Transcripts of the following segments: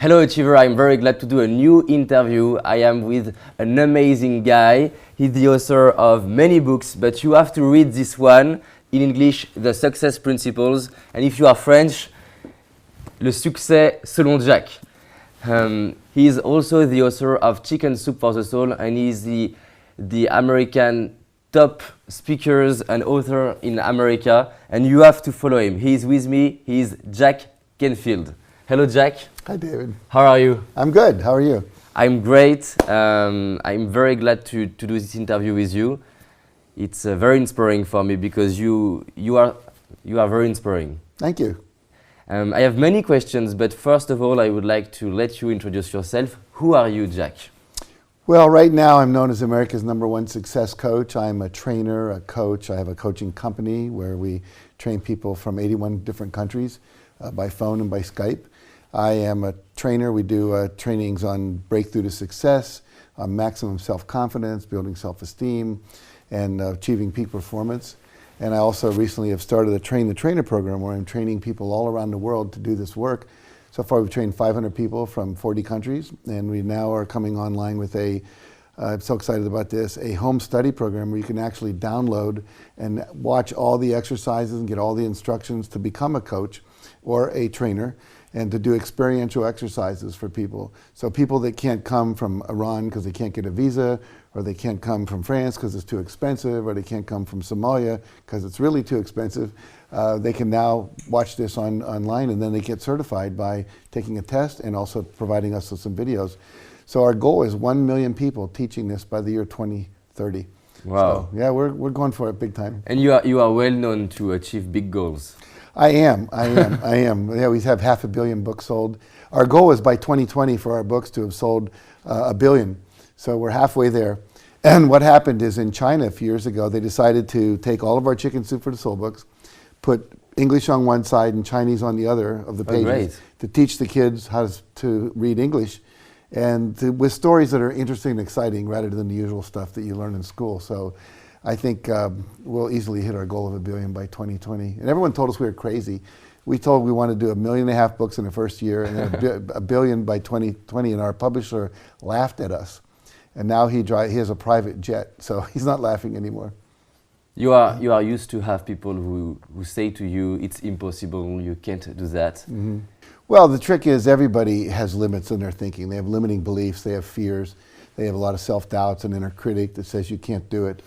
Hello Achiever, I'm very glad to do a new interview. I am with an amazing guy. He's the author of many books, but you have to read this one in English, The Success Principles. And if you are French, Le Succès selon Jack. He is also the author of Chicken Soup for the Soul, and he is the American top speakers and author in America, and you have to follow him. He is with me. He is Jack Canfield. Hello, Jack. Hi, David. How are you? I'm good. How are you? I'm great. I'm very glad to do this interview with you. It's very inspiring for me because you are very inspiring. Thank you. I have many questions, but first of all, I would like to let you introduce yourself. Who are you, Jack? Well, right now I'm known as America's #1 success coach. I'm a trainer, a coach. I have a coaching company where we train people from 81 different countries by phone and by Skype. I am a trainer. We do trainings on breakthrough to success, on maximum self-confidence, building self-esteem, and achieving peak performance. And I also recently have started a Train the Trainer program where I'm training people all around the world to do this work. So far we've trained 500 people from 40 countries, and we now are coming online with I'm so excited about this, a home study program where you can actually download and watch all the exercises and get all the instructions to become a coach or a trainer, and to do experiential exercises for people. So people that can't come from Iran because they can't get a visa, or they can't come from France because it's too expensive, or they can't come from Somalia because it's really too expensive, they can now watch this online, and then they get certified by taking a test and also providing us with some videos. So our goal is 1 million people teaching this by the year 2030. Wow. So, yeah, we're going for it big time. And you are well known to achieve big goals. I am. Yeah, we have 500 million books sold. Our goal is by 2020 for our books to have sold 1 billion. So we're halfway there. And what happened is in China a few years ago, they decided to take all of our Chicken Soup for the Soul books, put English on one side and Chinese on the other of the pages to teach the kids how to read English, and with stories that are interesting and exciting rather than the usual stuff that you learn in school. So I think we'll easily hit our goal of 1 billion by 2020. And everyone told us we were crazy. We told we wanted to do 1.5 million books in the first year and then 1 billion by 2020, and our publisher laughed at us. And now he has a private jet, so he's not laughing anymore. You are used to have people who say to you, it's impossible, you can't do that. Mm-hmm. Well, the trick is everybody has limits in their thinking. They have limiting beliefs, they have fears, they have a lot of self-doubts, an inner critic that says you can't do it.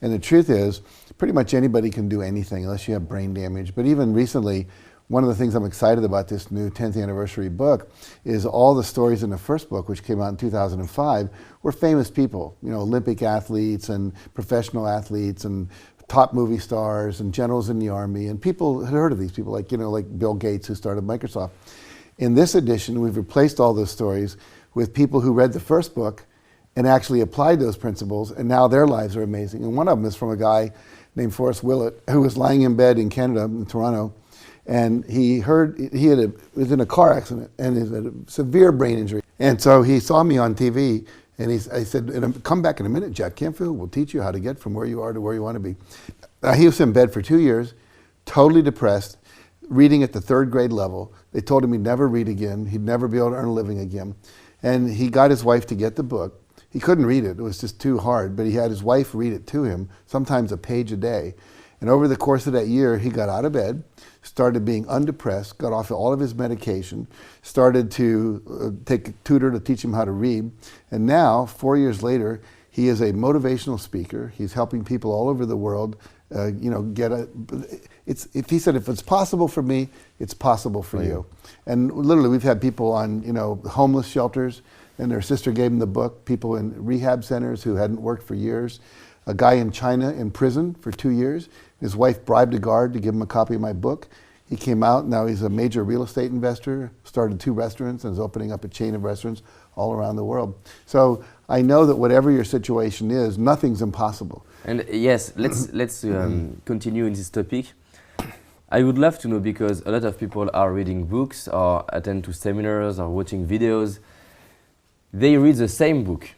And the truth is, pretty much anybody can do anything unless you have brain damage. But even recently, one of the things I'm excited about this new 10th anniversary book is all the stories in the first book, which came out in 2005, were famous people, you know, Olympic athletes and professional athletes and top movie stars and generals in the army, and people had heard of these people, like, you know, like Bill Gates, who started Microsoft. In this edition, we've replaced all those stories with people who read the first book and actually applied those principles, and now their lives are amazing. And one of them is from a guy named Forrest Willett, who was lying in bed in Canada, in Toronto, and he was in a car accident and he had a severe brain injury. And so he saw me on TV, and I said, "Come back in a minute, Jack Canfield. We'll teach you how to get from where you are to where you want to be." He was in bed for 2 years, totally depressed, reading at the 3rd grade level. They told him he'd never read again. He'd never be able to earn a living again. And he got his wife to get the book. He couldn't read it. It was just too hard. But he had his wife read it to him, sometimes a page a day. And over the course of that year, he got out of bed, started being undepressed, got off all of his medication, started to take a tutor to teach him how to read. And now, 4 years later, he is a motivational speaker. He's helping people all over the world, you know, he said, if it's possible for me, it's possible for you. And literally, we've had people on, you know, homeless shelters, and their sister gave them the book, people in rehab centers who hadn't worked for years, a guy in China in prison for 2 years. His wife bribed a guard to give him a copy of my book. He came out, now he's a major real estate investor, started 2 restaurants, and is opening up a chain of restaurants all around the world. So I know that whatever your situation is, nothing's impossible. And yes, let's continue in this topic. I would love to know, because a lot of people are reading books or attend to seminars or watching videos. They read the same book,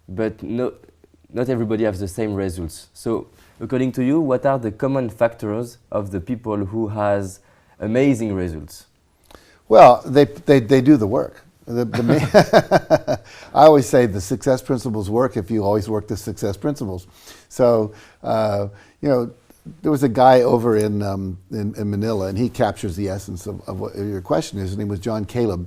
but not everybody has the same results. So according to you, what are the common factors of the people who has amazing results? Well, they do the work. I always say the success principles work if you always work the success principles. So, you know, there was a guy over in Manila, and he captures the essence of what your question is. His name was John Caleb,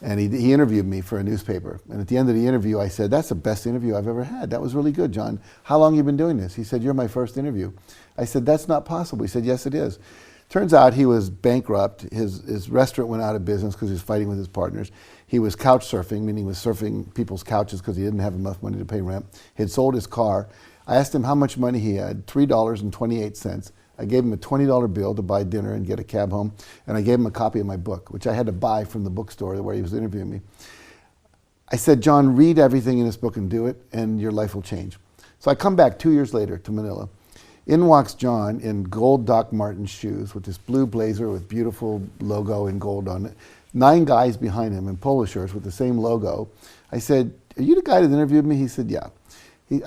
and he interviewed me for a newspaper. And at the end of the interview, I said, "That's the best interview I've ever had. That was really good, John. How long have you been doing this?" He said, "You're my first interview." I said, "That's not possible." He said, "Yes, it is." Turns out he was bankrupt. His restaurant went out of business because he was fighting with his partners. He was couch surfing, meaning he was surfing people's couches because he didn't have enough money to pay rent. He had sold his car. I asked him how much money he had, $3.28. I gave him a $20 bill to buy dinner and get a cab home, and I gave him a copy of my book, which I had to buy from the bookstore where he was interviewing me. I said, "John, read everything in this book and do it, and your life will change." So I come back 2 years later to Manila. In walks John in gold Doc Martens shoes with this blue blazer with beautiful logo in gold on it. 9 guys behind him in polo shirts with the same logo. I said, "Are you the guy that interviewed me?" He said, "Yeah."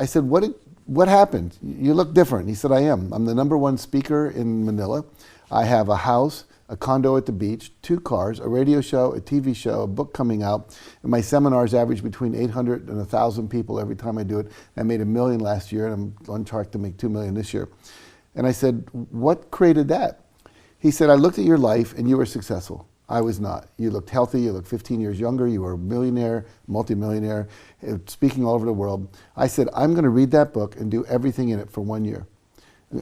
I said, what happened? You look different." He said, "I am. I'm the #1 speaker in Manila. I have a house, a condo at the beach, 2 cars, a radio show, a TV show, a book coming out, and my seminars average between 800 and 1,000 people every time I do it. I made $1 million last year, and I'm on track to make $2 million this year." And I said, "What created that?" He said, "I looked at your life, and you were successful. I was not. You looked healthy, you looked 15 years younger, you were a millionaire, multimillionaire, speaking all over the world." I said, "I'm going to read that book and do everything in it for 1 year."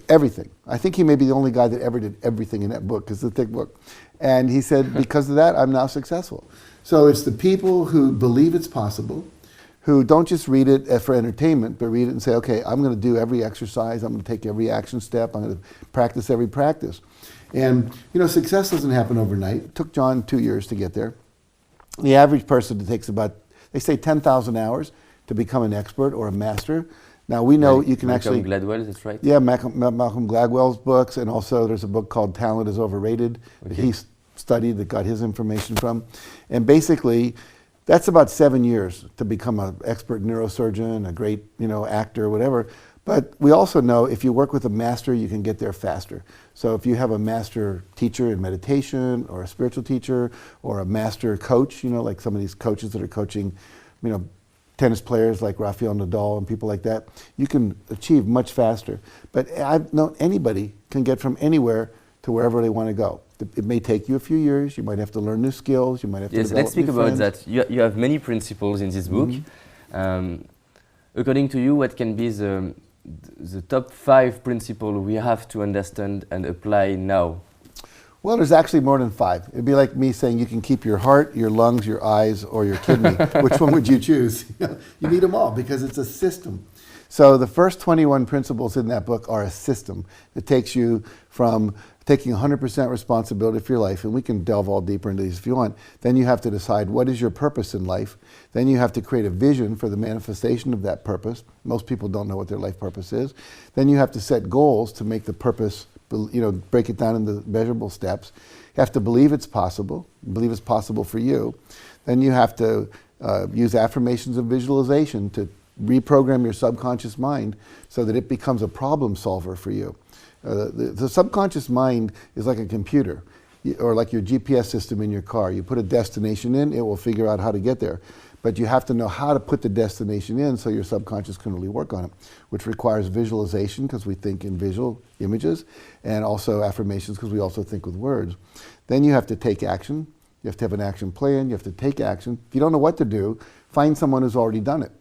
Everything. I think he may be the only guy that ever did everything in that book, because it's a thick book. And he said, "Because of that, I'm now successful." So it's the people who believe it's possible, who don't just read it for entertainment, but read it and say, "Okay, I'm going to do every exercise, I'm going to take every action step, I'm going to practice every practice." And, you know, success doesn't happen overnight. It took John 2 years to get there. The average person, it takes about, they say 10,000 hours to become an expert or a master. Now, we know you can actually... Malcolm Gladwell, that's right? Yeah, Malcolm Gladwell's books, and also there's a book called Talent is Overrated that he studied, that got his information from. And basically, that's about 7 years to become an expert neurosurgeon, a great, you know, actor, whatever. But we also know if you work with a master, you can get there faster. So if you have a master teacher in meditation, or a spiritual teacher, or a master coach, you know, like some of these coaches that are coaching, you know, tennis players like Rafael Nadal and people like that, you can achieve much faster. But I've known anybody can get from anywhere to wherever they want to go. It may take you a few years, you might have to learn new skills, you might have to develop let's speak new about friends. that. You have many principles in this book. According to you, what can be the top 5 principles we have to understand and apply now? Well, there's actually more than 5. It'd be like me saying you can keep your heart, your lungs, your eyes, or your kidney. Which one would you choose? You need them all because it's a system. So the first 21 principles in that book are a system that takes you from taking 100% responsibility for your life, and we can delve all deeper into these if you want. Then you have to decide what is your purpose in life. Then you have to create a vision for the manifestation of that purpose. Most people don't know what their life purpose is. Then you have to set goals to make the purpose, you know, break it down into measurable steps. You have to believe it's possible for you. Then you have to use affirmations and visualization to reprogram your subconscious mind so that it becomes a problem solver for you. The subconscious mind is like a computer, or like your GPS system in your car. You put a destination in, it will figure out how to get there. But you have to know how to put the destination in so your subconscious can really work on it, which requires visualization, because we think in visual images, and also affirmations, because we also think with words. Then you have to take action. You have to have an action plan. You have to take action. If you don't know what to do, find someone who's already done it.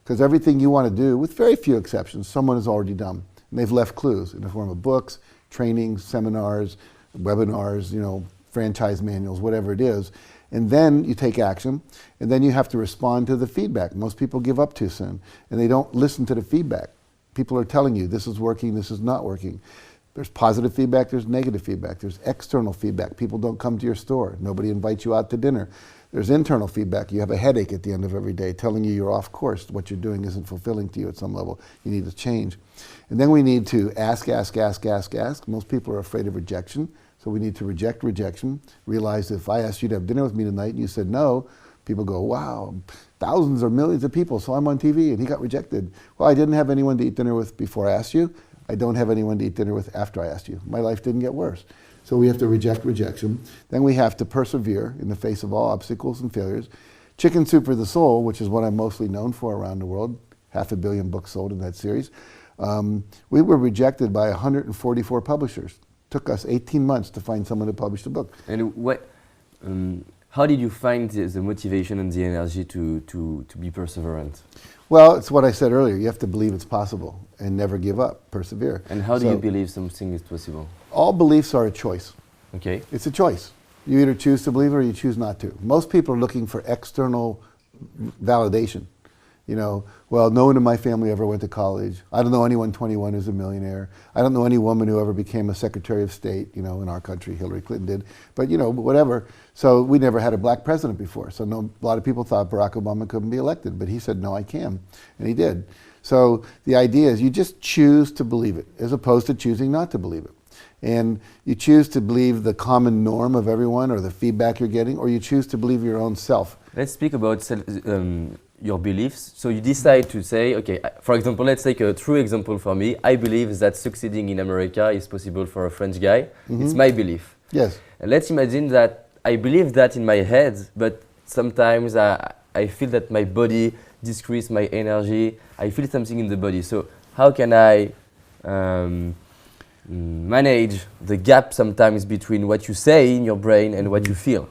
Because everything you want to do, with very few exceptions, someone has already done. And they've left clues in the form of books, trainings, seminars, webinars, you know, franchise manuals, whatever it is. And then you take action, and then you have to respond to the feedback. Most people give up too soon, and they don't listen to the feedback. People are telling you, this is working, this is not working. There's positive feedback, there's negative feedback, there's external feedback. People don't come to your store, nobody invites you out to dinner. There's internal feedback. You have a headache at the end of every day telling you you're off course. What you're doing isn't fulfilling to you at some level. You need to change. And then we need to ask. Most people are afraid of rejection. So we need to reject rejection. Realize that if I asked you to have dinner with me tonight and you said no, people go, wow, thousands or millions of people saw him on TV and he got rejected. Well, I didn't have anyone to eat dinner with before I asked you. I don't have anyone to eat dinner with after I asked you. My life didn't get worse. So we have to reject rejection. Then we have to persevere in the face of all obstacles and failures. Chicken Soup for the Soul, which is what I'm mostly known for around the world, 500 million books sold in that series, we were rejected by 144 publishers. Took us 18 months to find someone to publish the book. And how did you find the motivation and the energy to be perseverant? Well, it's what I said earlier. You have to believe it's possible and never give up, persevere. And how do you believe something is possible? All beliefs are a choice. Okay. It's a choice. You either choose to believe it or you choose not to. Most people are looking for external validation. You know, well, no one in my family ever went to college. I don't know anyone 21 who's a millionaire. I don't know any woman who ever became a Secretary of State, you know, in our country. Hillary Clinton did. But, you know, whatever. So we never had a black president before. So a lot of people thought Barack Obama couldn't be elected. But he said, no, I can. And he did. So the idea is you just choose to believe it as opposed to choosing not to believe it. And you choose to believe the common norm of everyone or the feedback you're getting, or you choose to believe your own self. Let's speak about your beliefs. So you decide to say, okay, for example, let's take a true example for me. I believe that succeeding in America is possible for a French guy. It's my belief. Yes. And let's imagine that I believe that in my head, but sometimes I feel that my body decreases my energy. I feel something in the body. So how can I manage the gap sometimes between what you say in your brain and what you feel?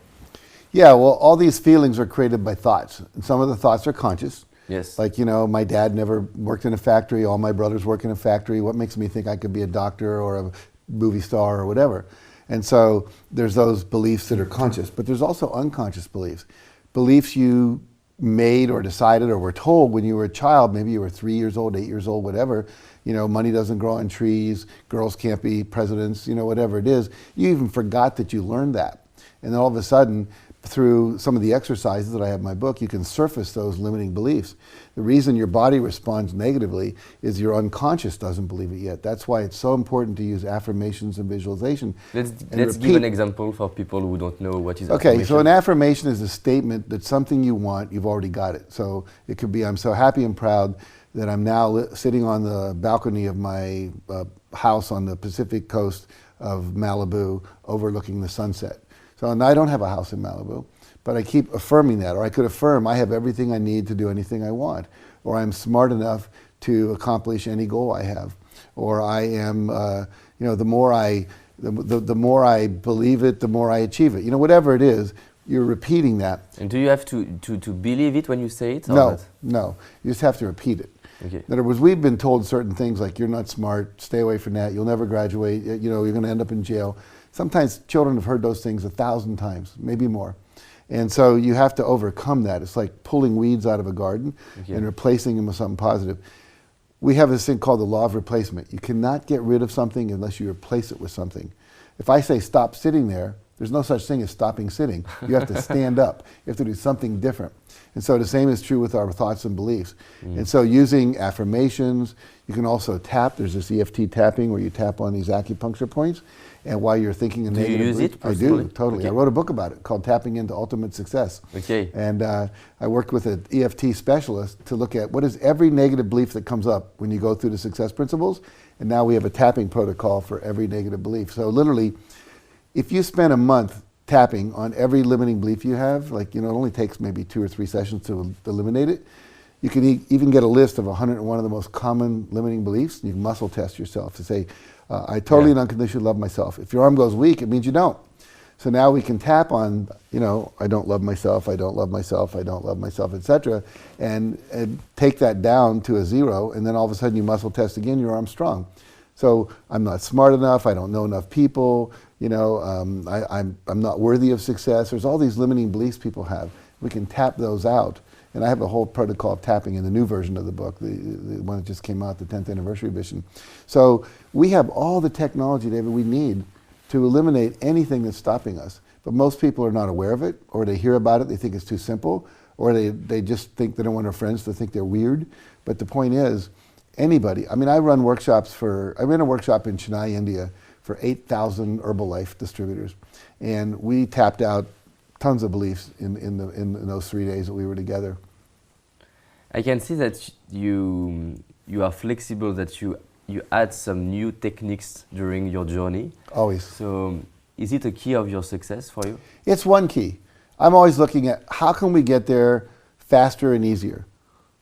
Yeah, well, all these feelings are created by thoughts. And some of the thoughts are conscious. Yes. Like, you know, my dad never worked in a factory. All my brothers work in a factory. What makes me think I could be a doctor or a movie star or whatever? And so there's those beliefs that are conscious. But there's also unconscious beliefs. Beliefs you made or decided or were told when you were a child. Maybe you were 3 years old, 8 years old, whatever. You know, money doesn't grow on trees. Girls can't be presidents, you know, whatever it is. You even forgot that you learned that. And then all of a sudden, through some of the exercises that I have in my book, you can surface those limiting beliefs. The reason your body responds negatively is your unconscious doesn't believe it yet. That's why it's so important to use affirmations and visualization. Let's give an example for people who don't know what is affirmation. Okay, so an affirmation is a statement that something you want, you've already got it. So it could be, I'm so happy and proud that I'm now sitting on the balcony of my house on the Pacific coast of Malibu overlooking the sunset. So and I don't have a house in Malibu, but I keep affirming that. Or I could affirm I have everything I need to do anything I want. Or I'm smart enough to accomplish any goal I have. Or I am, you know, the more I believe it, the more I achieve it. You know, whatever it is, you're repeating that. And do you have to believe it when you say it? Or No, not? no. You just have to repeat it. Okay. In other words, we've been told certain things like you're not smart, stay away from that, you'll never graduate, you know, you're going to end up in jail. Sometimes children have heard those things 1,000 times, maybe more. And so you have to overcome that. It's like pulling weeds out of a garden and replacing them with something positive. We have this thing called the law of replacement. You cannot get rid of something unless you replace it with something. If I say stop sitting there, there's no such thing as stopping sitting. You have to stand up. You have to do something different. And so the same is true with our thoughts and beliefs. And so using affirmations, you can also tap. There's this EFT tapping where you tap on these acupuncture points. And while you're thinking a negative you use belief, it I personally? do, totally. Okay. I wrote a book about it called Tapping into Ultimate Success. Okay. And I worked with an EFT specialist to look at what is every negative belief that comes up when you go through the success principles. And now we have a tapping protocol for every negative belief. So literally, if you spend a month tapping on every limiting belief you have, like, you know, it only takes maybe 2 or 3 sessions to eliminate it. You can even get a list of 101 of the most common limiting beliefs. You can muscle test yourself to say, I totally and unconditionally love myself. If your arm goes weak, it means you don't. So now we can tap on, you know, I don't love myself, I don't love myself, I don't love myself, etc. And take that down to a 0, and then all of a sudden you muscle test again, your arm's strong. So I'm not smart enough, I don't know enough people, you know, I'm not worthy of success. There's all these limiting beliefs people have. We can tap those out. And I have a whole protocol of tapping in the new version of the book, the one that just came out, the 10th anniversary edition. So we have all the technology, David, we need to eliminate anything that's stopping us. But most people are not aware of it, or they hear about it, they think it's too simple, or they just think they don't want their friends to think they're weird. But the point is, anybody, I mean, I ran a workshop in Chennai, India for 8,000 Herbalife distributors. And we tapped out tons of beliefs in those 3 days that we were together. I can see that you are flexible, that you add some new techniques during your journey. Always. So is it a key of your success for you? It's one key. I'm always looking at how can we get there faster and easier.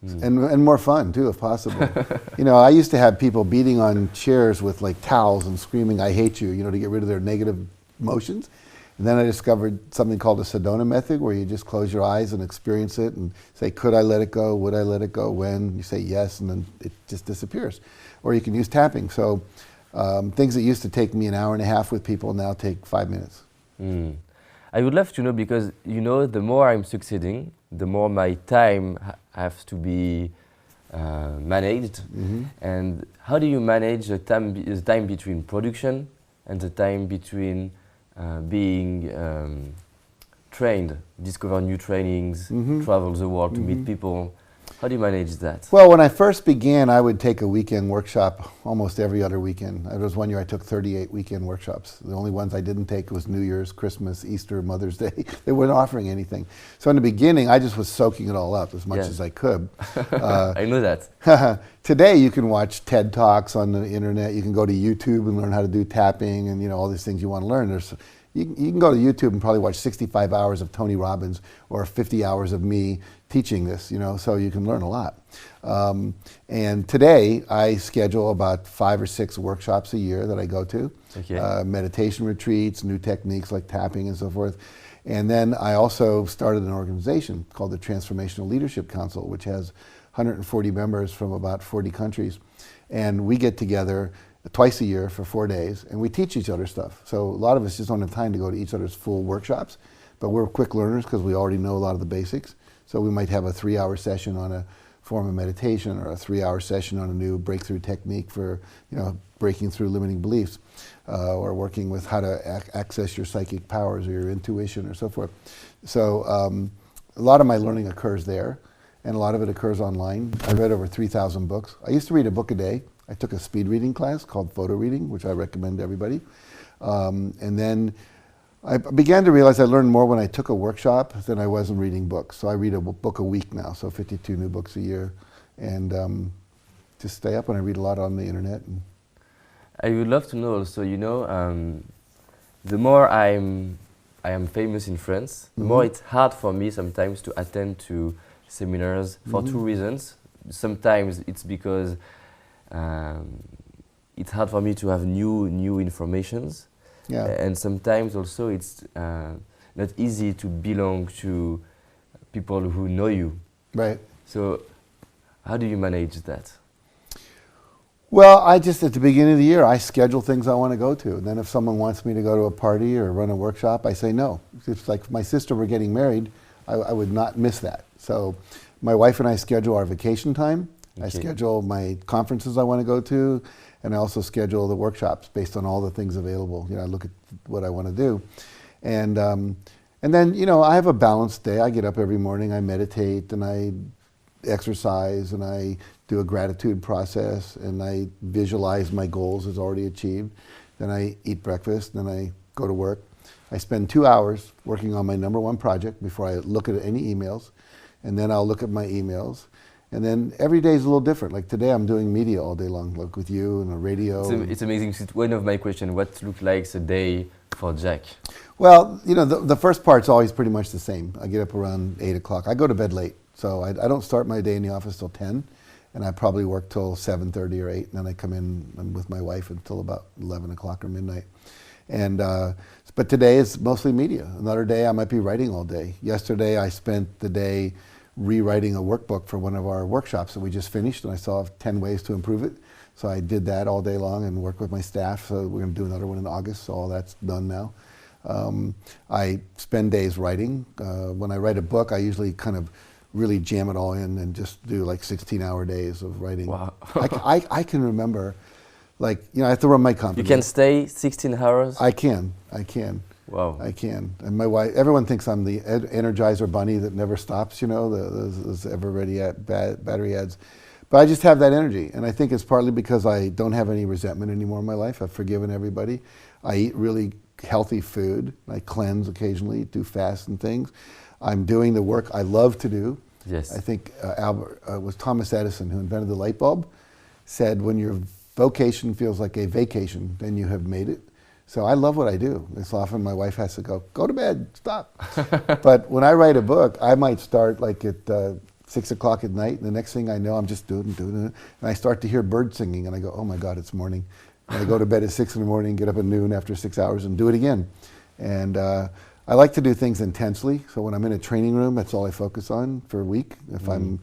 And more fun too, if possible. You know, I used to have people beating on chairs with like towels and screaming, "I hate you," you know, to get rid of their negative emotions. And then I discovered something called the Sedona method, where you just close your eyes and experience it and say, "Could I let it go? Would I let it go? When?" You say yes, and then it just disappears. Or you can use tapping. So things that used to take me an hour and a half with people now take 5 minutes. I would love to know, because you know, the more I'm succeeding, the more my time has to be managed. And how do you manage the time between production and the time between being trained, discover new trainings, travel the world to meet people? How do you manage that? Well, when I first began, I would take a weekend workshop almost every other weekend. There was one year I took 38 weekend workshops. The only ones I didn't take was New Year's, Christmas, Easter, Mother's Day. They weren't offering anything. So in the beginning, I just was soaking it all up as much as I could. I know that. Today, you can watch TED Talks on the internet. You can go to YouTube and learn how to do tapping and, you know, all these things you want to learn. You can go to YouTube and probably watch 65 hours of Tony Robbins or 50 hours of me teaching this, you know, so you can learn a lot. And today I schedule about 5 or 6 workshops a year that I go to. Meditation retreats, new techniques like tapping and so forth. And then I also started an organization called the Transformational Leadership Council, which has 140 members from about 40 countries. And we get together twice a year for 4 days, and we teach each other stuff. So a lot of us just don't have time to go to each other's full workshops, but we're quick learners because we already know a lot of the basics. So we might have a 3-hour session on a form of meditation, or a 3-hour session on a new breakthrough technique for, you know, breaking through limiting beliefs, or working with how to access your psychic powers or your intuition or so forth. So a lot of my learning occurs there, and a lot of it occurs online. I read over 3,000 books. I used to read a book a day. I took a speed reading class called photo reading, which I recommend to everybody. And then I began to realize I learned more when I took a workshop than I was in reading books. So I read a book a week now, so 52 new books a year. And just stay up, and I read a lot on the internet. I would love to know also, you know, the more I am famous in France, the more it's hard for me sometimes to attend to seminars for 2 reasons. Sometimes it's because it's hard for me to have new informations, and sometimes also it's not easy to belong to people who know you. Right. So how do you manage that? Well, I just, at the beginning of the year, I schedule things I want to go to. And then if someone wants me to go to a party or run a workshop, I say no. It's like if my sister were getting married, I would not miss that. So my wife and I schedule our vacation time. I schedule my conferences I want to go to, and I also schedule the workshops based on all the things available. You know, I look at what I want to do. And then, you know, I have a balanced day. I get up every morning, I meditate, and I exercise, and I do a gratitude process, and I visualize my goals as already achieved. Then I eat breakfast, then I go to work. I spend 2 hours working on my #1 project before I look at any emails, and then I'll look at my emails. And then every day is a little different. Like today, I'm doing media all day long, like with you and the radio. It's amazing. One of my questions: what looks like a day for Jack? Well, you know, the first part's always pretty much the same. I get up around 8 o'clock. I go to bed late, so I don't start my day in the office till 10, and I probably work till 7:30 or 8, and then I come in with my wife until about 11 o'clock or midnight. And but today is mostly media. Another day, I might be writing all day. Yesterday, I spent the day rewriting a workbook for one of our workshops that we just finished, and I saw 10 ways to improve it. So I did that all day long and worked with my staff. So we're going to do another one in August, so all that's done now. I spend days writing. When I write a book, I usually kind of really jam it all in and just do like 16-hour days of writing. Wow. I can remember, like, you know, I have to run my company. You can stay 16 hours? I can. Wow. I can. And my wife, everyone thinks I'm the Energizer bunny that never stops, you know, those ever-ready battery ads. But I just have that energy. And I think it's partly because I don't have any resentment anymore in my life. I've forgiven everybody. I eat really healthy food. I cleanse occasionally, do fast and things. I'm doing the work I love to do. Yes. I think it was Thomas Edison who invented the light bulb, said when your vocation feels like a vacation, then you have made it. So I love what I do. It's often my wife has to go to bed, stop. But when I write a book, I might start like at 6 o'clock at night, and the next thing I know, I'm just doing it, and I start to hear birds singing, and I go, oh my God, it's morning. And I go to bed at 6 in the morning, get up at noon after 6 hours, and do it again. And I like to do things intensely, so when I'm in a training room, that's all I focus on for a week. If I'm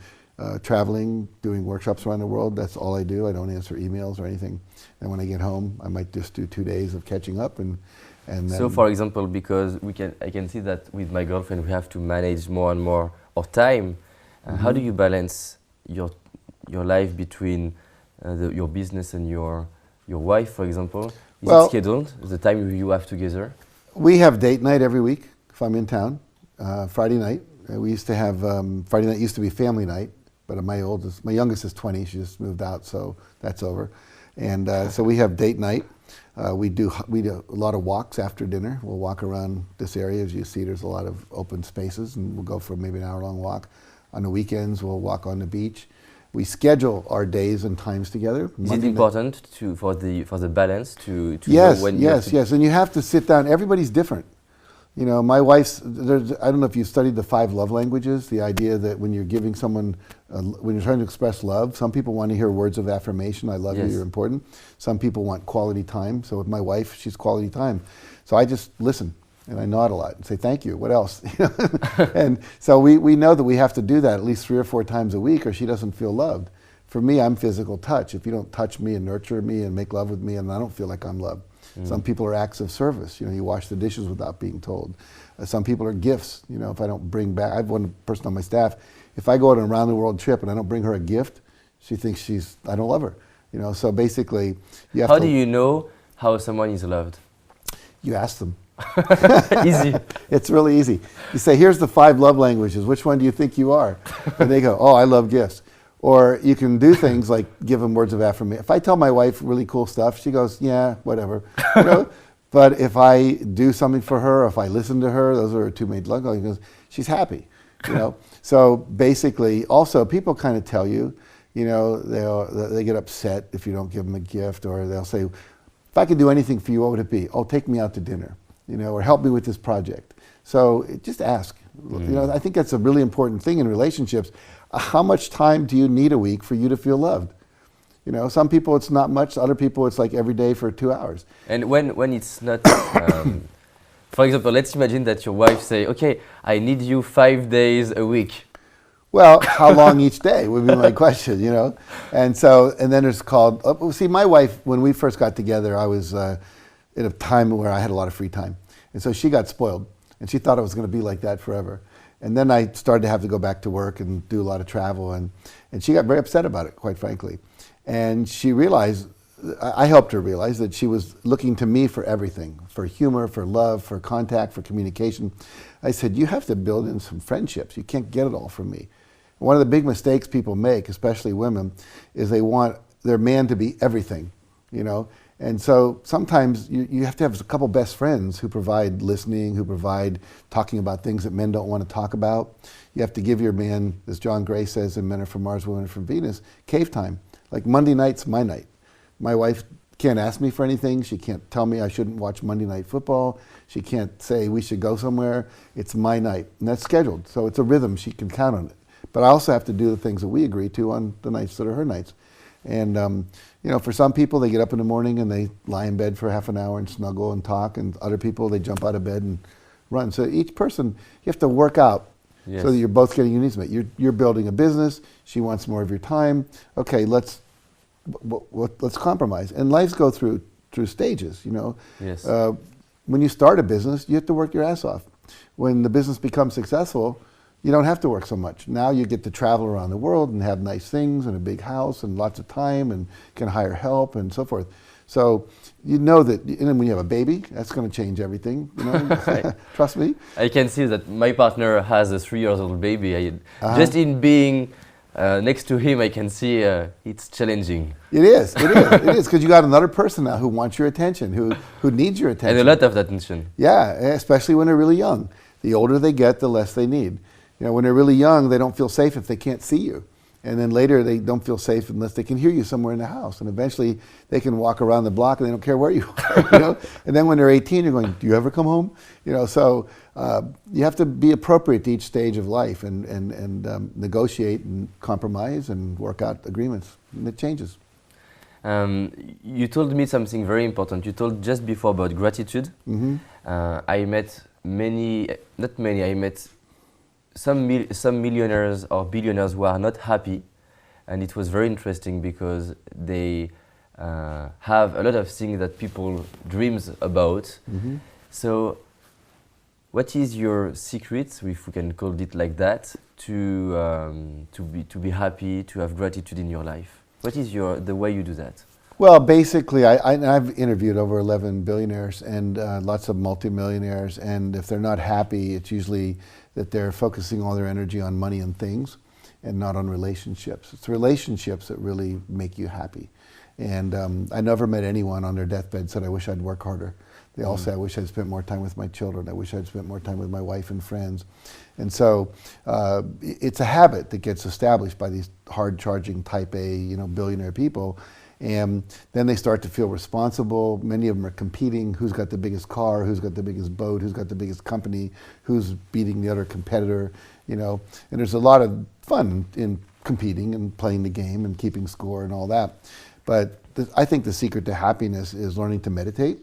traveling, doing workshops around the world, that's all I do. I don't answer emails or anything. And when I get home, I might just do 2 days of catching up, and then So, for example, because I can see that with my girlfriend, we have to manage more and more our time. How do you balance your life between your business and your wife, for example? Is it scheduled, the time you have together? We have date night every week if I'm in town, Friday night. We used to have, Friday night used to be family night, but my youngest is 20, she just moved out, so that's over. And so we have date night. We do a lot of walks after dinner. We'll walk around this area. As you see, there's a lot of open spaces, and we'll go for maybe an hour-long walk. On the weekends, we'll walk on the beach. We schedule our days and times together. Is it important for the balance to yes, know when yes, and you have to sit down. Everybody's different. You know, my wife's, I don't know if you studied the 5 love languages, the idea that when you're giving someone, when you're trying to express love, some people want to hear words of affirmation, I love you, you're important. Some people want quality time. So with my wife, she's quality time. So I just listen and I nod a lot and say, thank you, what else? And so we know that we have to do that at least 3 or 4 times a week or she doesn't feel loved. For me, I'm physical touch. If you don't touch me and nurture me and make love with me, and I don't feel like I'm loved. Some people are acts of service. You know, you wash the dishes without being told. Some people are gifts. You know, if I don't bring back, I have one person on my staff, if I go on an around the world trip and I don't bring her a gift, she thinks I don't love her. You know, so basically, you have How do you know how someone is loved? You ask them. Easy. It's really easy. You say, here's the 5 love languages. Which one do you think you are? And they go, oh, I love gifts. Or you can do things like give them words of affirmation. If I tell my wife really cool stuff, she goes, yeah, whatever. You know? But if I do something for her, or if I listen to her, those are her 2 main love languages, she's happy. You know? So basically, also people kind of tell you, you know, they get upset if you don't give them a gift, or they'll say, if I could do anything for you, what would it be? Oh, take me out to dinner, you know, or help me with this project. So just ask. You know, I think that's a really important thing in relationships. How much time do you need a week for you to feel loved? You know, some people it's not much, other people it's like every day for 2 hours. And when it's not, for example, let's imagine that your wife say, okay, I need you 5 days a week. Well, how long each day would be my question, you know? And then it's called, see, my wife, when we first got together, I was in a time where I had a lot of free time. And so she got spoiled, and she thought it was going to be like that forever. And then I started to have to go back to work and do a lot of travel, and she got very upset about it, quite frankly. And she realized, I helped her realize that she was looking to me for everything, for humor, for love, for contact, for communication. I said, you have to build in some friendships. You can't get it all from me. One of the big mistakes people make, especially women, is they want their man to be everything, you know? And so sometimes you have to have a couple best friends who provide listening, who provide talking about things that men don't want to talk about. You have to give your man, as John Gray says in Men Are From Mars, Women Are From Venus, cave time. Like Monday night's my night. My wife can't ask me for anything. She can't tell me I shouldn't watch Monday Night Football. She can't say we should go somewhere. It's my night, and that's scheduled. So it's a rhythm. She can count on it. But I also have to do the things that we agree to on the nights that are her nights. And you know, for some people, they get up in the morning and they lie in bed for half an hour and snuggle and talk. And other people, they jump out of bed and run. So each person, you have to work out so that you're both getting your needs met. You're building a business. She wants more of your time. Okay, let's compromise. And lives go through stages. You know, when you start a business, you have to work your ass off. When the business becomes successful, you don't have to work so much. Now you get to travel around the world and have nice things and a big house and lots of time and can hire help and so forth. So you know that, and then when you have a baby, that's going to change everything. You know, trust me. I can see that my partner has a 3-year-old baby. Just in being next to him, I can see it's challenging. It is, because you got another person now who wants your attention, who needs your attention. And a lot of attention. Yeah, especially when they're really young. The older they get, the less they need. You know, when they're really young, they don't feel safe if they can't see you. And then later they don't feel safe unless they can hear you somewhere in the house. And eventually they can walk around the block and they don't care where you are, you know. And then when they're 18, you're going, do you ever come home? You know, so you have to be appropriate to each stage of life and negotiate and compromise and work out agreements. And it changes. You told me something very important. You told just before about gratitude. Mm-hmm. I met I met some millionaires or billionaires who are not happy, and it was very interesting because they have a lot of things that people dreams about. Mm-hmm. So, what is your secret, if we can call it like that, to be happy, to have gratitude in your life? What is the way you do that? Well, basically, I've interviewed over 11 billionaires and lots of multimillionaires, and if they're not happy, it's usually that they're focusing all their energy on money and things and not on relationships. It's relationships that really make you happy. And I never met anyone on their deathbed said, I wish I'd work harder. They all say, I wish I'd spent more time with my children. I wish I'd spent more time with my wife and friends. And so it's a habit that gets established by these hard-charging type A, you know, billionaire people. And then they start to feel responsible. Many of them are competing. Who's got the biggest car? Who's got the biggest boat? Who's got the biggest company? Who's beating the other competitor? You know, and there's a lot of fun in competing and playing the game and keeping score and all that. But I think the secret to happiness is learning to meditate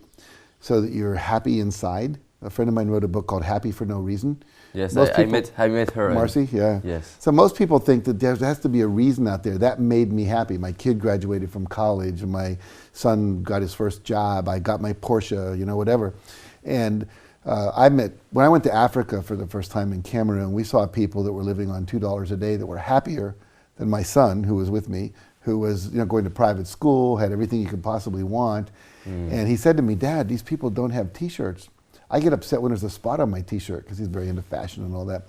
so that you're happy inside. A friend of mine wrote a book called Happy for No Reason. Yes, I met her. Marcy, yeah. Yes. So most people think that there has to be a reason out there. That made me happy. My kid graduated from college, and my son got his first job. I got my Porsche, you know, whatever. And when I went to Africa for the first time in Cameroon, we saw people that were living on $2 a day that were happier than my son, who was with me, who was, you know, going to private school, had everything you could possibly want. And he said to me, Dad, these people don't have T-shirts. I get upset when there's a spot on my T-shirt because he's very into fashion and all that.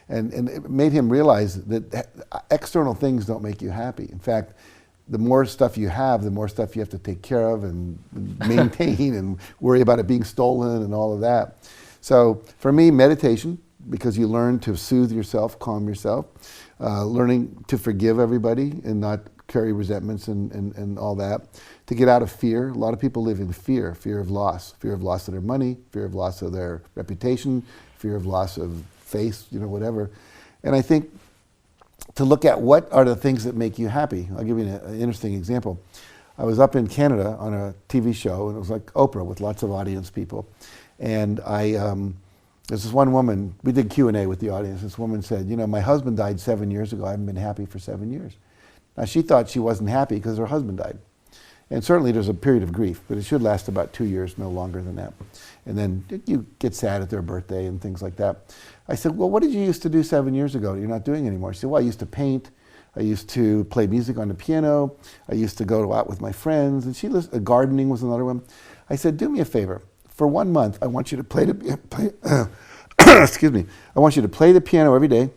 And it made him realize that external things don't make you happy. In fact, the more stuff you have, the more stuff you have to take care of and maintain and worry about it being stolen and all of that. So for me, meditation, because you learn to soothe yourself, calm yourself, learning to forgive everybody and not carry resentments and all that, to get out of fear. A lot of people live in fear of loss of their money, fear of loss of their reputation, fear of loss of face, you know, whatever. And I think to look at what are the things that make you happy. I'll give you an interesting example. I was up in Canada on a TV show, and it was like Oprah with lots of audience people. And there's this one woman, we did Q&A with the audience. This woman said, you know, my husband died 7 years ago. I haven't been happy for 7 years. Now, she thought she wasn't happy because her husband died. And certainly there's a period of grief, but it should last about 2 years, no longer than that. And then you get sad at their birthday and things like that. I said, well, what did you used to do 7 years ago that you're not doing anymore? She said, well, I used to paint. I used to play music on the piano. I used to go out with my friends. And gardening was another one. I said, do me a favor. For 1 month, I want you to excuse me. I want you to play the piano every day.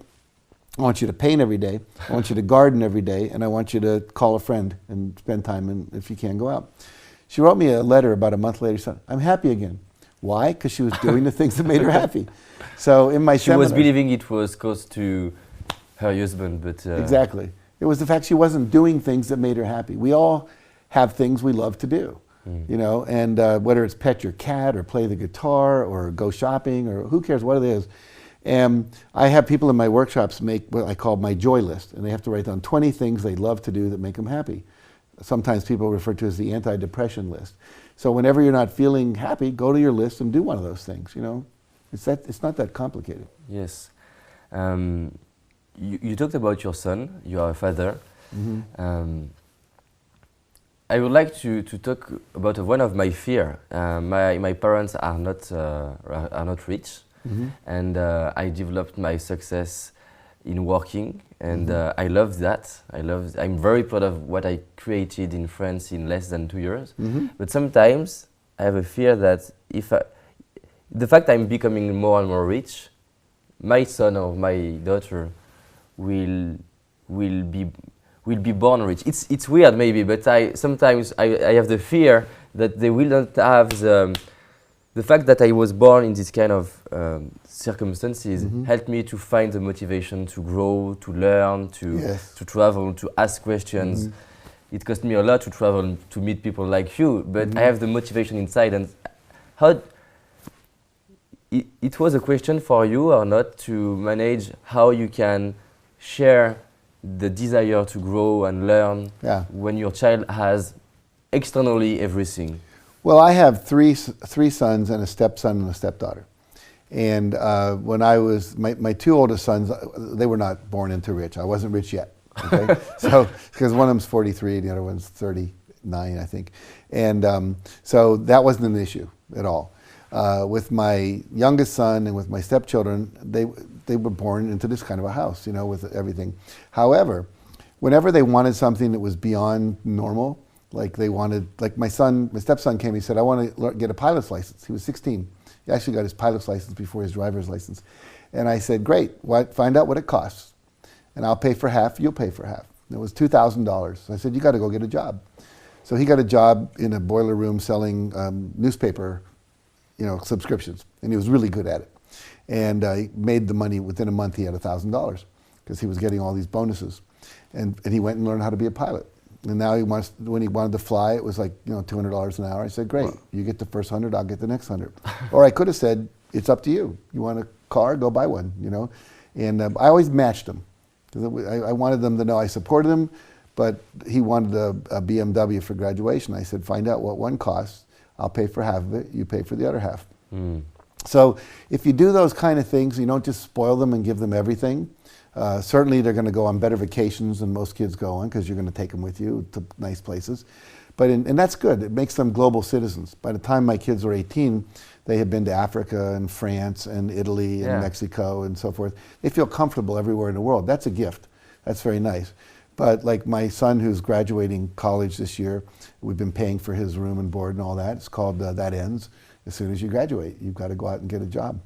I want you to paint every day. I want you to garden every day. And I want you to call a friend and spend time, and if you can, go out. She wrote me a letter about a month later. She said, I'm happy again. Why? Because she was doing the things that made her happy. So in my seminar, was believing it was close to her husband, but... Exactly. It was the fact she wasn't doing things that made her happy. We all have things we love to do, you know, and whether it's pet your cat or play the guitar or go shopping or who cares what it is. And I have people in my workshops make what I call my joy list, and they have to write down 20 things they love to do that make them happy. Sometimes people refer to it as the anti-depression list. So whenever you're not feeling happy, go to your list and do one of those things, you know. It's not that complicated. Yes. You talked about your son, you are a father. Mm-hmm. I would like to talk about one of my fear. My parents are not rich. Mm-hmm. And I developed my success in working, and I love that. I'm very proud of what I created in France in less than 2 years. Mm-hmm. But sometimes I have a fear that the fact I'm becoming more and more rich, my son or my daughter will be born rich. It's weird maybe, but sometimes I have the fear that they will not have the the fact that I was born in this kind of circumstances helped me to find the motivation to grow, to learn, to travel, to ask questions. It cost me a lot to travel, to meet people like you, but I have the motivation inside. And how it was a question for you or not to manage how you can share the desire to grow and learn when your child has externally everything? Well, I have three sons and a stepson and a stepdaughter. And when I was, my two oldest sons, they were not born into rich. I wasn't rich yet. Okay? So, because one of them's 43, the other one's 39, I think. And so that wasn't an issue at all. With my youngest son and with my stepchildren, they were born into this kind of a house, you know, with everything. However, whenever they wanted something that was beyond normal, like they wanted, like my stepson came, he said, I want to get a pilot's license. He was 16. He actually got his pilot's license before his driver's license. And I said, great, find out what it costs. And I'll pay for half, you'll pay for half. And it was $2,000. I said, you got to go get a job. So he got a job in a boiler room selling newspaper, you know, subscriptions. And he was really good at it. And he made the money within a month. He had $1,000 because he was getting all these bonuses. And he went and learned how to be a pilot. And now when he wanted to fly, it was like, you know, $200 an hour. I said, great, you get the first 100, I'll get the next 100. Or I could have said, it's up to you. You want a car, go buy one, you know. And I always matched them. I wanted them to know I supported them, but he wanted a BMW for graduation. I said, find out what one costs. I'll pay for half of it, you pay for the other half. So if you do those kind of things, you don't just spoil them and give them everything. Certainly they're going to go on better vacations than most kids go on because you're going to take them with you to nice places. But and that's good. It makes them global citizens. By the time my kids were 18, they had been to Africa and France and Italy and Mexico and so forth. They feel comfortable everywhere in the world. That's a gift. That's very nice. But like my son who's graduating college this year, we've been paying for his room and board and all that. It's called That Ends. As soon as you graduate, you've got to go out and get a job.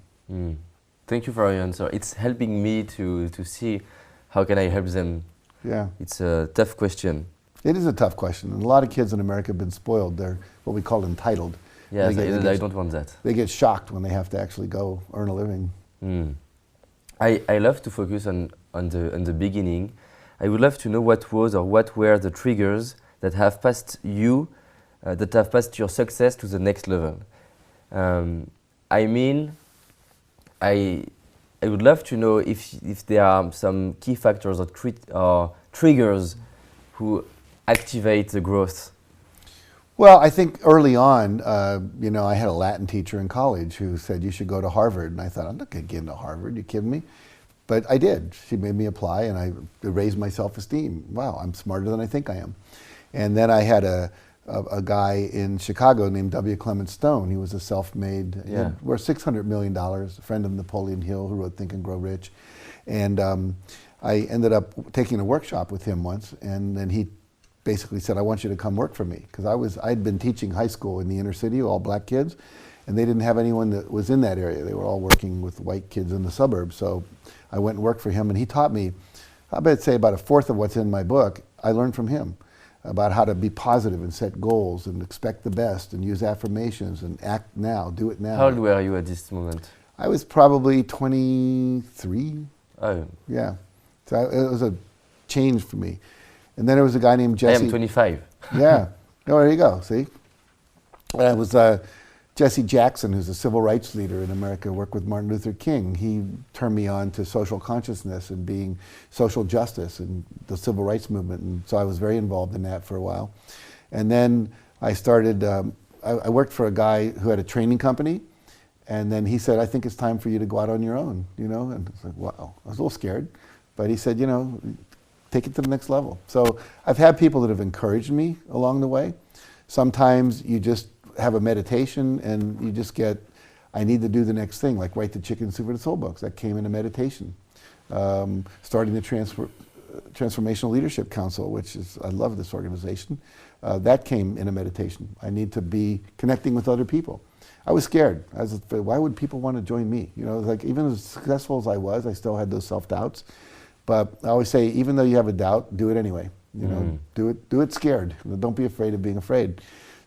Thank you for your answer. It's helping me to see how can I help them. Yeah. It's a tough question. It is a tough question. And a lot of kids in America have been spoiled. They're what we call entitled. Yes, I don't want that. They get shocked when they have to actually go earn a living. I love to focus on the beginning. I would love to know what were the triggers that have passed you, that have passed your success to the next level. I mean, I would love to know if there are some key factors or triggers who activate the growth. Well, I think early on, you know, I had a Latin teacher in college who said you should go to Harvard, and I thought, I'm not going to get into Harvard. You kidding me? But I did. She made me apply, and I raised my self-esteem. Wow, I'm smarter than I think I am. And then I had a guy in Chicago named W. Clement Stone. He was a self-made, worth $600 million, a friend of Napoleon Hill who wrote Think and Grow Rich. And I ended up taking a workshop with him once, and then he basically said, I want you to come work for me. Because I'd been teaching high school in the inner city, all black kids, and they didn't have anyone that was in that area. They were all working with white kids in the suburbs. So I went and worked for him, and he taught me, I bet say about a fourth of what's in my book, I learned from him. About how to be positive and set goals and expect the best and use affirmations and act now, do it now. How old were you at this moment? I was probably 23. Oh. Yeah. So it was a change for me. And then there was a guy named Jesse. I am 25. Yeah. Oh, there you go. See? It was Jesse Jackson, who's a civil rights leader in America, worked with Martin Luther King. He turned me on to social consciousness and being social justice and the civil rights movement. And so I was very involved in that for a while. And then I started, I worked for a guy who had a training company. And then he said, I think it's time for you to go out on your own, you know? And I was like, wow, I was a little scared. But he said, you know, take it to the next level. So I've had people that have encouraged me along the way. Sometimes you just have a meditation and you just get, I need to do the next thing, like write the Chicken Soup for the Soul books. That came in a meditation. Starting the Transformational Leadership Council, which is, I love this organization. That came in a meditation. I need to be connecting with other people. I was scared. I was, why would people want to join me? You know, like even as successful as I was, I still had those self-doubts. But I always say, even though you have a doubt, do it anyway. You know, do it scared. Don't be afraid of being afraid.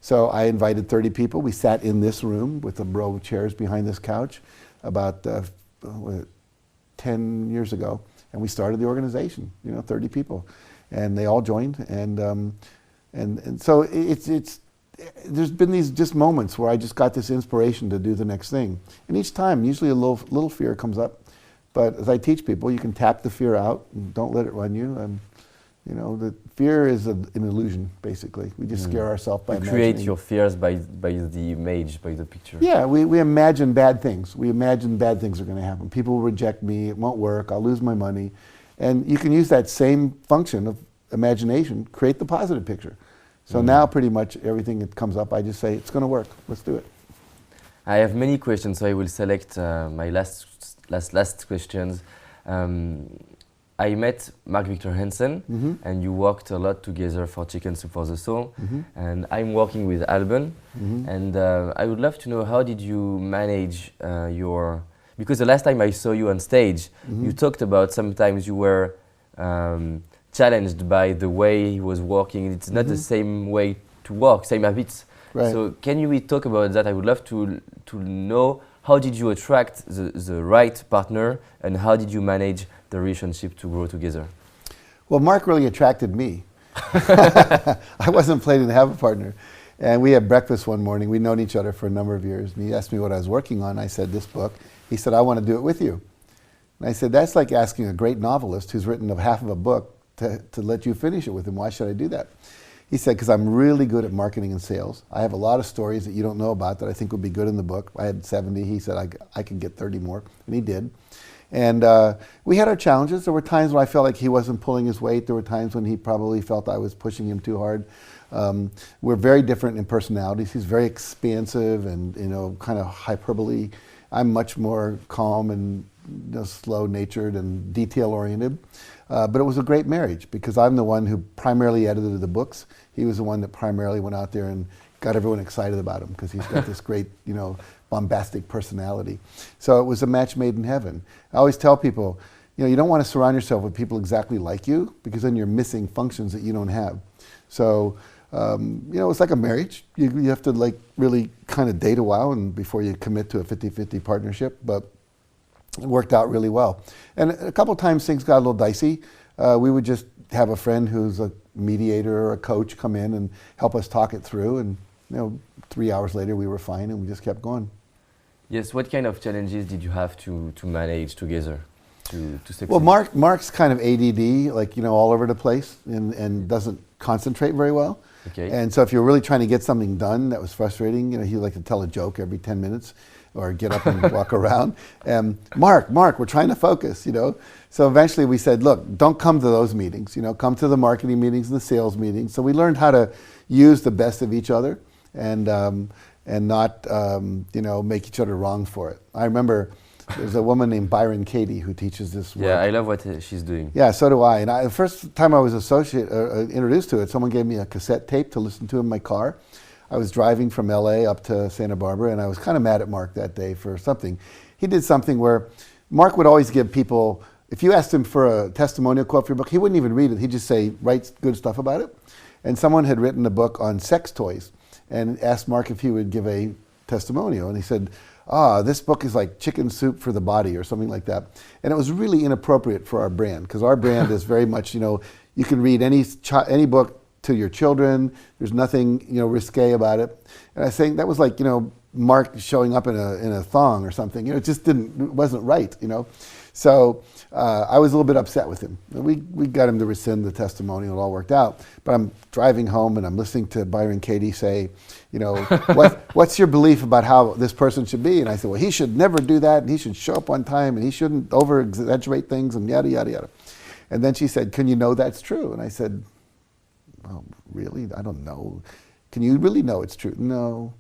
So I invited 30 people. We sat in this room with a row of chairs behind this couch about 10 years ago, and we started the organization. 30 people, and they all joined, and so it's there's been these just moments where I just got this inspiration to do the next thing, and each time usually a little fear comes up, but as I teach people, you can tap the fear out and don't let it run you. And the fear is an illusion, basically. We just scare ourselves by imagining. You create your fears by the image, by the picture. Yeah, we imagine bad things. We imagine bad things are going to happen. People will reject me, it won't work, I'll lose my money. And you can use that same function of imagination, create the positive picture. So now pretty much everything that comes up, I just say, it's going to work, let's do it. I have many questions, so I will select my last questions. I met Mark Victor Hansen, and you worked a lot together for Chicken Soup for the Soul, and I'm working with Alban, and I would love to know, how did you manage because the last time I saw you on stage, you talked about sometimes you were challenged by the way he was working. It's not the same way to work, same habits. Right. So can you talk about that? I would love to know, how did you attract the right partner, and how did you manage the relationship to grow together? Well, Mark really attracted me. I wasn't planning to have a partner. And we had breakfast one morning. We'd known each other for a number of years. And he asked me what I was working on. I said, this book. He said, I want to do it with you. And I said, that's like asking a great novelist who's written half of a book to let you finish it with him. Why should I do that? He said, because I'm really good at marketing and sales. I have a lot of stories that you don't know about that I think would be good in the book. I had 70. He said, I can get 30 more. And he did. And we had our challenges. There were times when I felt like he wasn't pulling his weight. There were times when he probably felt I was pushing him too hard. We're very different in personalities. He's very expansive and kind of hyperbole. I'm much more calm and slow-natured and detail-oriented. But it was a great marriage because I'm the one who primarily edited the books. He was the one that primarily went out there and got everyone excited about him because he's got this great, bombastic personality. So it was a match made in heaven. I always tell people, you don't want to surround yourself with people exactly like you because then you're missing functions that you don't have. So, it's like a marriage. You have to really kind of date a while and before you commit to a 50-50 partnership, but it worked out really well. And a couple times things got a little dicey. We would just have a friend who's a mediator or a coach come in and help us talk it through, and 3 hours later we were fine and we just kept going. Yes, what kind of challenges did you have to manage together to succeed? Well, Mark's kind of ADD, all over the place and doesn't concentrate very well. Okay. And so if you're really trying to get something done that was frustrating, he'd like to tell a joke every 10 minutes or get up and walk around. And Mark, we're trying to focus, So eventually we said, look, don't come to those meetings, come to the marketing meetings and the sales meetings. So we learned how to use the best of each other and not, make each other wrong for it. I remember there's a woman named Byron Katie who teaches this work. Yeah, I love what she's doing. Yeah, so do I. And the first time I was introduced to it, someone gave me a cassette tape to listen to in my car. I was driving from LA up to Santa Barbara, and I was kind of mad at Mark that day for something. He did something where Mark would always give people, if you asked him for a testimonial quote for your book, he wouldn't even read it. He'd just say, write good stuff about it. And someone had written a book on sex toys and asked Mark if he would give a testimonial. And he said, this book is like chicken soup for the body or something like that. And it was really inappropriate for our brand because our brand is very much, you can read any book to your children. There's nothing, risque about it. And I think that was like, Mark showing up in a thong or something. It just wasn't right, So I was a little bit upset with him. We got him to rescind the testimonial. It all worked out. But I'm driving home and I'm listening to Byron Katie say, what's your belief about how this person should be? And I said, well, he should never do that, and he should show up on time, and he shouldn't over-exaggerate things, and yada, yada, yada. And then she said, can you know that's true? And I said, well, really? I don't know. Can you really know it's true? No.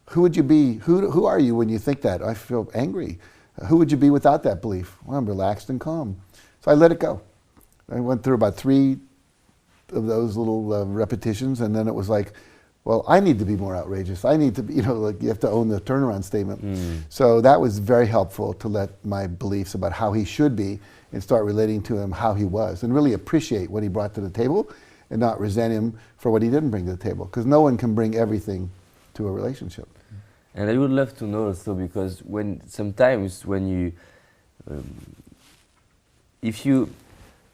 Who would you be? Who are you when you think that? I feel angry. Who would you be without that belief? Well, I'm relaxed and calm. So I let it go. I went through about 3 of those little repetitions, and then it was like, well, I need to be more outrageous. I need to be, you have to own the turnaround statement. So that was very helpful to let my beliefs about how he should be and start relating to him how he was and really appreciate what he brought to the table and not resent him for what he didn't bring to the table. Because no one can bring everything to a relationship. And I would love to know also, because sometimes when you,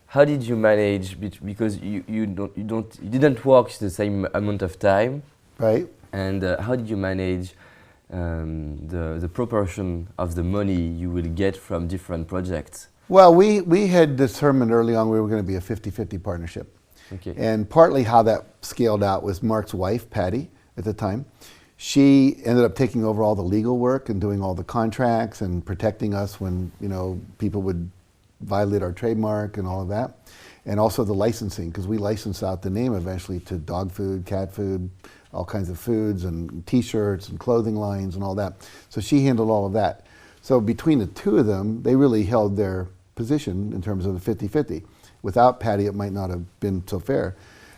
how did you manage, because you didn't work the same amount of time, right? And how did you manage the proportion of the money you will get from different projects? Well, we had determined early on we were going to be a 50-50 partnership. Okay. And partly how that scaled out was Mark's wife, Patty, at the time. She ended up taking over all the legal work and doing all the contracts and protecting us when, people would violate our trademark and all of that. And also the licensing, because we licensed out the name eventually to dog food, cat food, all kinds of foods and t-shirts and clothing lines and all that. So she handled all of that. So between the two of them, they really held their position in terms of the 50-50. Without Patty, it might not have been so fair.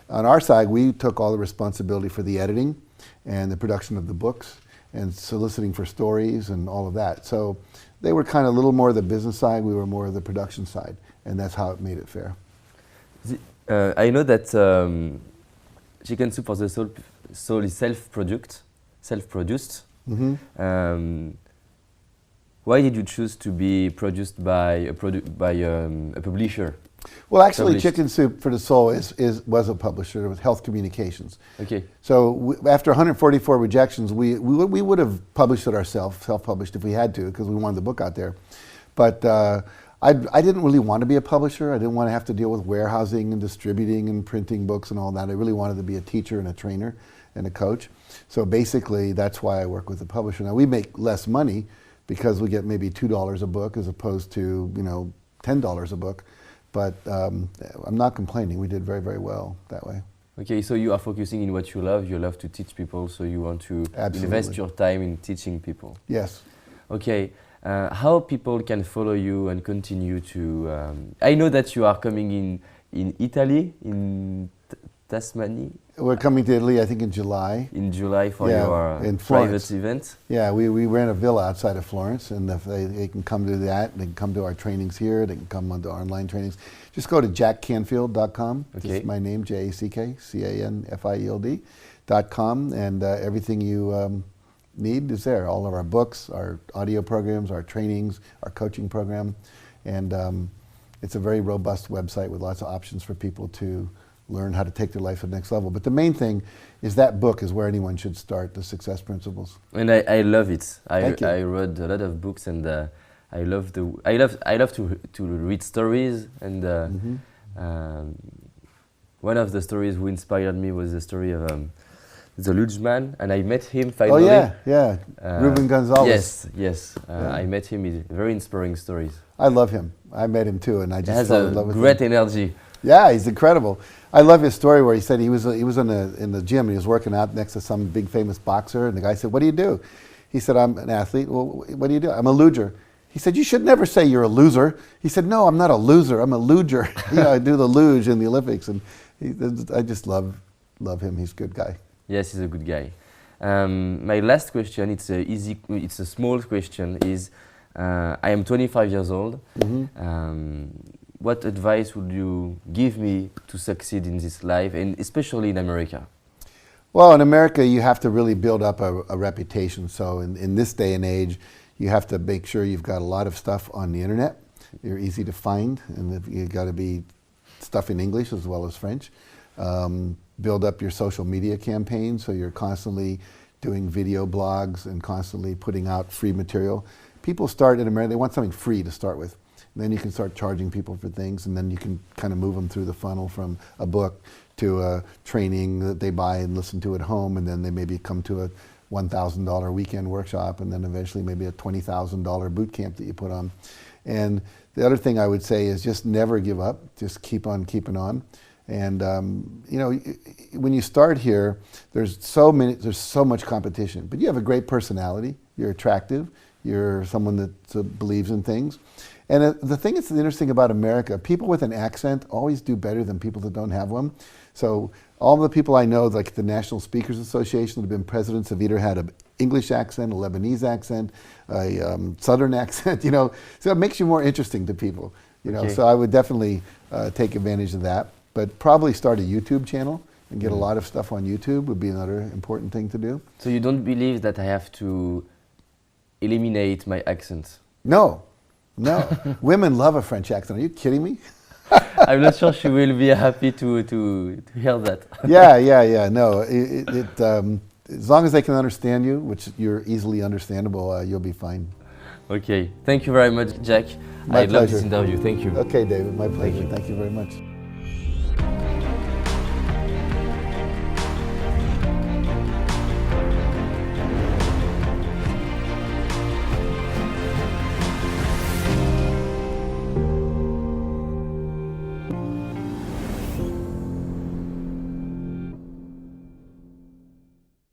On our side, we took all the responsibility for the editing and the production of the books and soliciting for stories and all of that. So they were kind of a little more the business side, we were more the production side, and that's how it made it fair. I know that Chicken Soup for the Soul is self-produced. Mm-hmm. Why did you choose to be produced by a publisher? Well, actually, Published. Chicken Soup for the Soul was a publisher with Health Communications. Okay. So after 144 rejections, we would have published it ourselves, self-published if we had to, because we wanted the book out there. But I didn't really want to be a publisher. I didn't want to have to deal with warehousing and distributing and printing books and all that. I really wanted to be a teacher and a trainer and a coach. So basically, that's why I work with a publisher. Now, we make less money because we get maybe $2 a book as opposed to, $10 a book. But I'm not complaining. We did very, very well that way. Okay, so you are focusing in what you love. You love to teach people, so you want to invest your time in teaching people. Yes. Okay, how people can follow you and continue to... I know that you are coming in Italy, in Tasmania. We're coming to Italy, I think, in July. In July for your in private event. Yeah, we ran a villa outside of Florence, and if they can come to that, they can come to our trainings here, they can come on to our online trainings. Just go to jackcanfield.com. Okay. It's my name, JACKCANFIELD.com, and everything you need is there. All of our books, our audio programs, our trainings, our coaching program, and it's a very robust website with lots of options for people to learn how to take their life to the next level. But the main thing is that book is where anyone should start, The Success Principles. And I love it. Thank you. I read a lot of books, and I love to read stories. And one of the stories who inspired me was the story of the luge man, and I met him finally. Oh yeah. Ruben Gonzalez. Yes. I met him. He's very inspiring stories. I love him. I met him too, and I He just has fell a in love with him. great energy. Yeah, he's incredible. I love his story where he said he was in the gym and he was working out next to some big famous boxer, and the guy said, "What do you do?" He said, "I'm an athlete." "Well, what do you do?" "I'm a luger." He said, "You should never say you're a loser." He said, "No, I'm not a loser. I'm a luger." I do the luge in the Olympics, and I just love him. He's a good guy. Yes, he's a good guy. My last question, it's a small question, is I am 25 years old. Mm-hmm. What advice would you give me to succeed in this life, and especially in America? Well, in America, you have to really build up a reputation. So in this day and age, you have to make sure you've got a lot of stuff on the internet. You're easy to find, and you've got to be stuff in English as well as French. Build up your social media campaigns, so you're constantly doing video blogs and constantly putting out free material. People start in America, they want something free to start with. And then you can start charging people for things, and then you can kind of move them through the funnel from a book to a training that they buy and listen to at home, and then they maybe come to a $1,000 weekend workshop, and then eventually maybe a $20,000 boot camp that you put on. And the other thing I would say is just never give up, just keep on keeping on. And when you start here, there's so much competition, but you have a great personality, you're attractive, you're someone that believes in things. And the thing that's interesting about America, people with an accent always do better than people that don't have one. So all the people I know, like the National Speakers Association that have been presidents, have either had an English accent, a Lebanese accent, a Southern accent, so it makes you more interesting to people. Okay. So I would definitely take advantage of that. But probably start a YouTube channel and get a lot of stuff on YouTube would be another important thing to do. So you don't believe that I have to eliminate my accent? No, no. Women love a French accent. Are you kidding me? I'm not sure she will be happy to hear that. Yeah. No, as long as they can understand you, which you're easily understandable, you'll be fine. Okay, thank you very much, Jack. My I love pleasure. this interview. Thank you. Okay, David, my pleasure. Thank you very much.